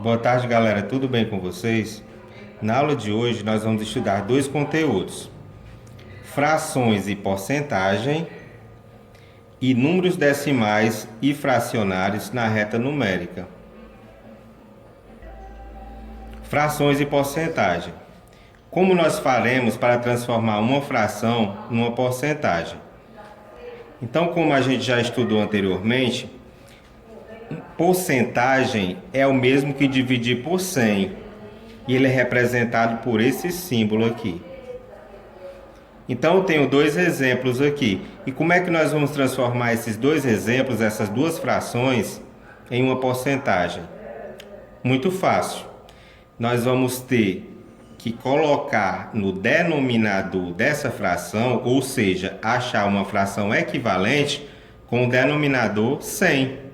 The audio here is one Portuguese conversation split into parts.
Boa tarde, galera. Tudo bem com vocês? Na aula de hoje, nós vamos estudar dois conteúdos: frações e porcentagem e números decimais e fracionários na reta numérica. Frações e porcentagem. Como nós faremos para transformar uma fração numa porcentagem? Então, como a gente já estudou anteriormente, porcentagem é o mesmo que dividir por 100, e ele é representado por esse símbolo aqui. Então eu tenho dois exemplos aqui. E como é que nós vamos transformar esses dois exemplos, essas duas frações, em uma porcentagem? Muito fácil. Nós vamos ter que colocar no denominador dessa fração, ou seja, achar uma fração equivalente com o denominador 100.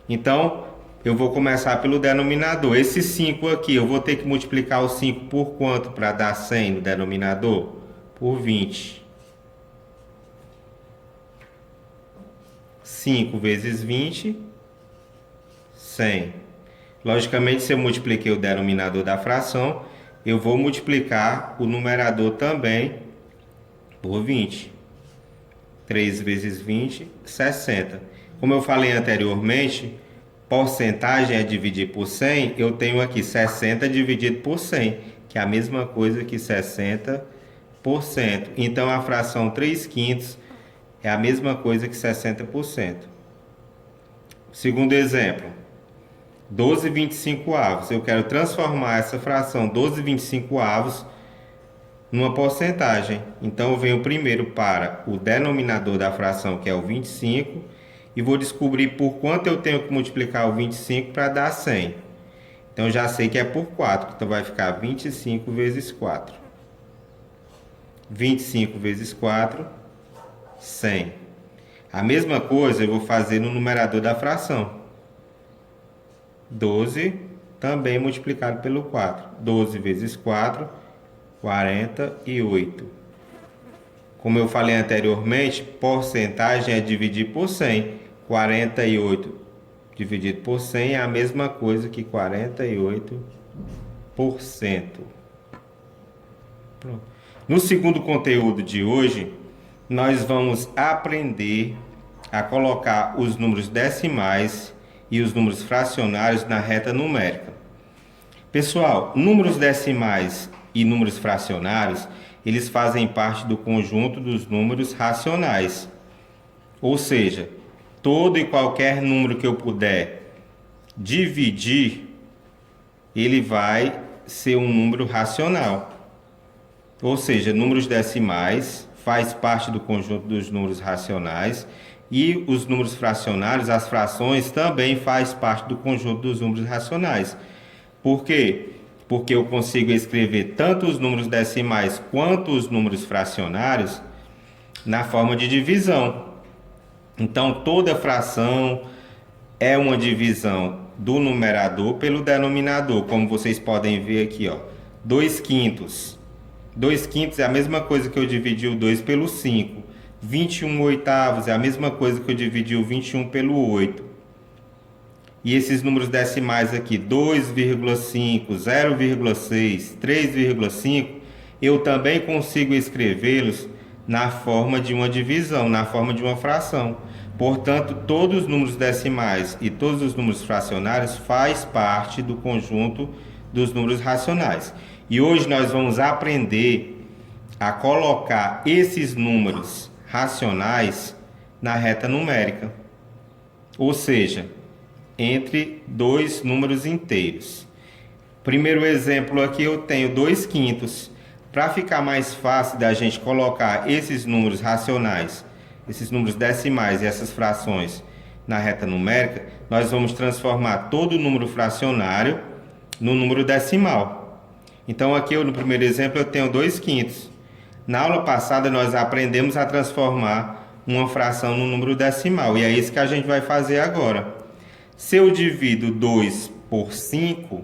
Então, eu vou começar pelo denominador. Esse 5 aqui, eu vou ter que multiplicar o 5 por quanto para dar 100 no denominador? Por 20. 5 vezes 20, 100. Logicamente, se eu multipliquei o denominador da fração, eu vou multiplicar o numerador também por 20. 3 vezes 20, 60. Como eu falei anteriormente, porcentagem é dividir por 100, eu tenho aqui 60 dividido por 100, que é a mesma coisa que 60%. Então, a fração 3/5 é a mesma coisa que 60%. Segundo exemplo, 12/25. Eu quero transformar essa fração 12/25 numa porcentagem. Então, eu venho primeiro para o denominador da fração, que é o 25, e vou descobrir por quanto eu tenho que multiplicar o 25 para dar 100. Então, já sei que é por 4, então vai ficar 25 vezes 4. 25 vezes 4, 100. A mesma coisa eu vou fazer no numerador da fração. 12 também multiplicado pelo 4. 12 vezes 4, 48. Como eu falei anteriormente, porcentagem é dividir por 100. 48 dividido por 100 é a mesma coisa que 48%. Pronto. No segundo conteúdo de hoje, nós vamos aprender a colocar os números decimais e os números fracionários na reta numérica. Pessoal, números decimais e números fracionários, eles fazem parte do conjunto dos números racionais. Ou seja, todo e qualquer número que eu puder dividir, ele vai ser um número racional. Ou seja, números decimais faz parte do conjunto dos números racionais e os números fracionários, as frações, também faz parte do conjunto dos números racionais. Por quê? Porque eu consigo escrever tanto os números decimais quanto os números fracionários na forma de divisão. Então, toda fração é uma divisão do numerador pelo denominador, como vocês podem ver aqui, ó. 2/5. 2/5 é a mesma coisa que eu dividi o 2 pelo 5. 21/8 é a mesma coisa que eu dividi o 21 pelo 8. E esses números decimais aqui, 2,5, 0,6, 3,5, eu também consigo escrevê-los na forma de uma divisão, na forma de uma fração. Portanto, todos os números decimais e todos os números fracionários faz parte do conjunto dos números racionais. E hoje nós vamos aprender a colocar esses números racionais na reta numérica. Ou seja, entre dois números inteiros. Primeiro exemplo aqui eu tenho 2/5. Para ficar mais fácil da gente colocar esses números racionais, esses números decimais e essas frações na reta numérica, nós vamos transformar todo o número fracionário no número decimal. Então aqui no primeiro exemplo eu tenho 2/5. Na aula passada nós aprendemos a transformar uma fração no número decimal, e é isso que a gente vai fazer agora. Se eu divido 2 por 5,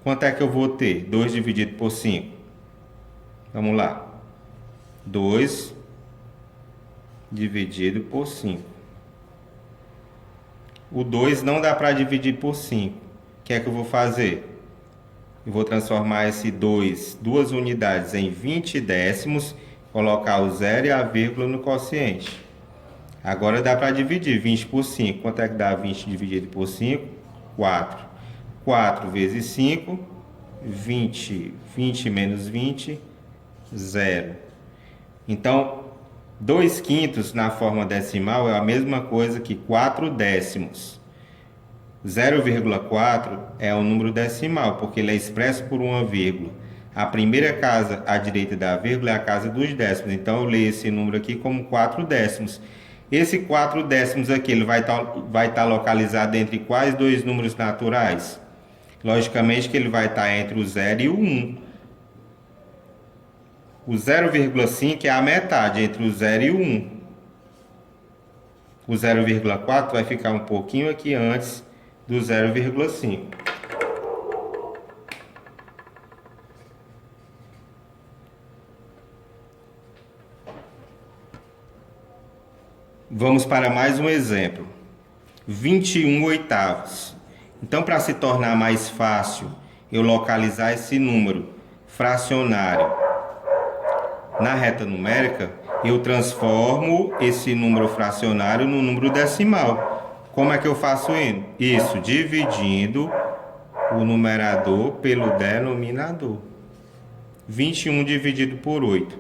quanto é que eu vou ter? 2 dividido por 5. Vamos lá. 2 dividido por 5. O 2 não dá para dividir por 5, que é que eu vou fazer? Eu vou transformar esse duas unidades em 20 décimos, colocar o zero e a vírgula no quociente. Agora dá para dividir 20 por 5. Quanto é que dá 20 dividido por 5? 4. 4 vezes 5, 20. 20 menos 20, 0. Então, 2 quintos na forma decimal é a mesma coisa que 4 décimos. 0,4 é um número decimal, porque ele é expresso por uma vírgula. A primeira casa à direita da vírgula é a casa dos décimos. Então, eu leio esse número aqui como 4 décimos. Esse 4 décimos aqui, ele vai estar localizado entre quais dois números naturais? Logicamente que ele vai estar entre o 0 e o 1. O 0,5 é a metade entre o 0 e o 1. O 0,4 vai ficar um pouquinho aqui antes do 0,5. Vamos para mais um exemplo. 21 oitavos. Então, para se tornar mais fácil eu localizar esse número fracionário na reta numérica, eu transformo esse número fracionário no número decimal. Como é que eu faço isso? Dividindo o numerador pelo denominador. 21 dividido por 8.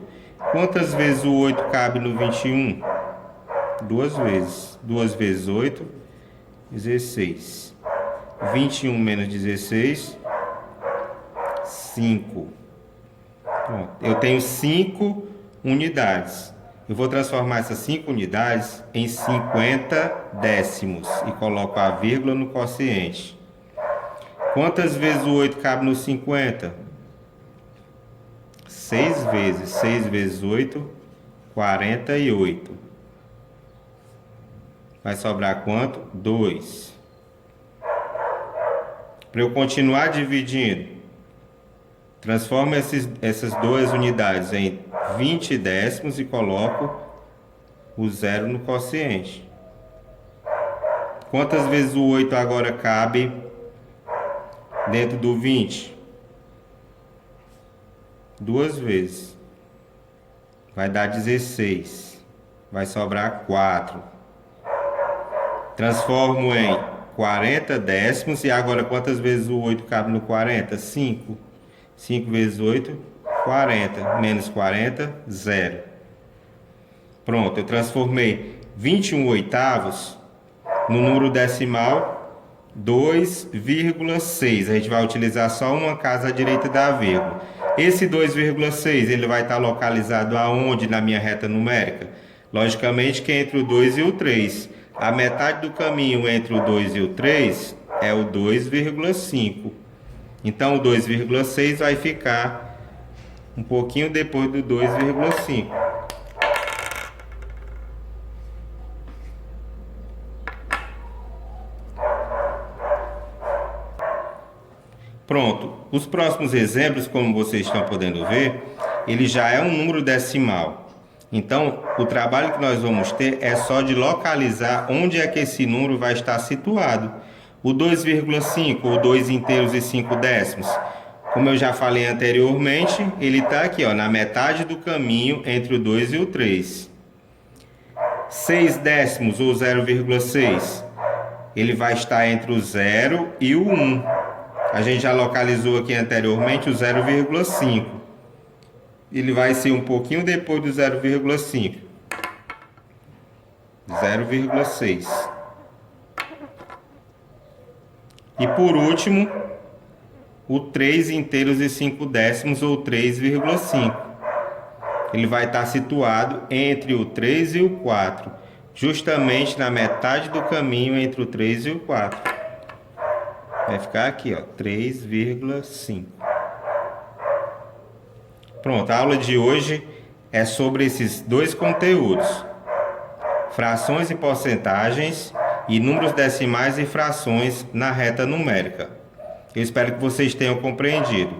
Quantas vezes o 8 cabe no 21? 2 vezes. 2 vezes 8, 16. 21 menos 16, 5. Pronto. Eu tenho 5 unidades. Eu vou transformar essas 5 unidades em 50 décimos e coloco a vírgula no quociente. Quantas vezes o 8 cabe no 50? 6 vezes. 6 vezes 8, 48. Vai sobrar quanto? 2. Para eu continuar dividindo, transformo essas duas unidades em 20 décimos e coloco o zero no quociente. Quantas vezes o 8 agora cabe dentro do 20? 2 vezes. Vai dar 16. Vai sobrar 4. Transformo em 40 décimos. E agora quantas vezes o 8 cabe no 40? 5. 5 vezes 8, 40. Menos 40, 0. Pronto, eu transformei 21 oitavos no número decimal 2,6. A gente vai utilizar só uma casa à direita da vírgula. Esse 2,6 ele vai estar localizado aonde na minha reta numérica? Logicamente que é entre o 2 e o 3. A metade do caminho entre o 2 e o 3 é o 2,5. Então, o 2,6 vai ficar um pouquinho depois do 2,5. Pronto. Os próximos exemplos, como vocês estão podendo ver, ele já é um número decimal. Então, o trabalho que nós vamos ter é só de localizar onde é que esse número vai estar situado. O 2,5, ou 2 inteiros e 5 décimos, como eu já falei anteriormente, ele está aqui, ó, na metade do caminho entre o 2 e o 3. 6 décimos, ou 0,6, ele vai estar entre o 0 e o 1. A gente já localizou aqui anteriormente o 0,5. Ele vai ser um pouquinho depois do 0,5. 0,6. E por último, o 3 inteiros e 5 décimos, ou 3,5. Ele vai estar situado entre o 3 e o 4, justamente na metade do caminho entre o 3 e o 4. Vai ficar aqui, ó, 3,5. Pronto, a aula de hoje é sobre esses dois conteúdos: frações e porcentagens e números decimais e frações na reta numérica. Eu espero que vocês tenham compreendido.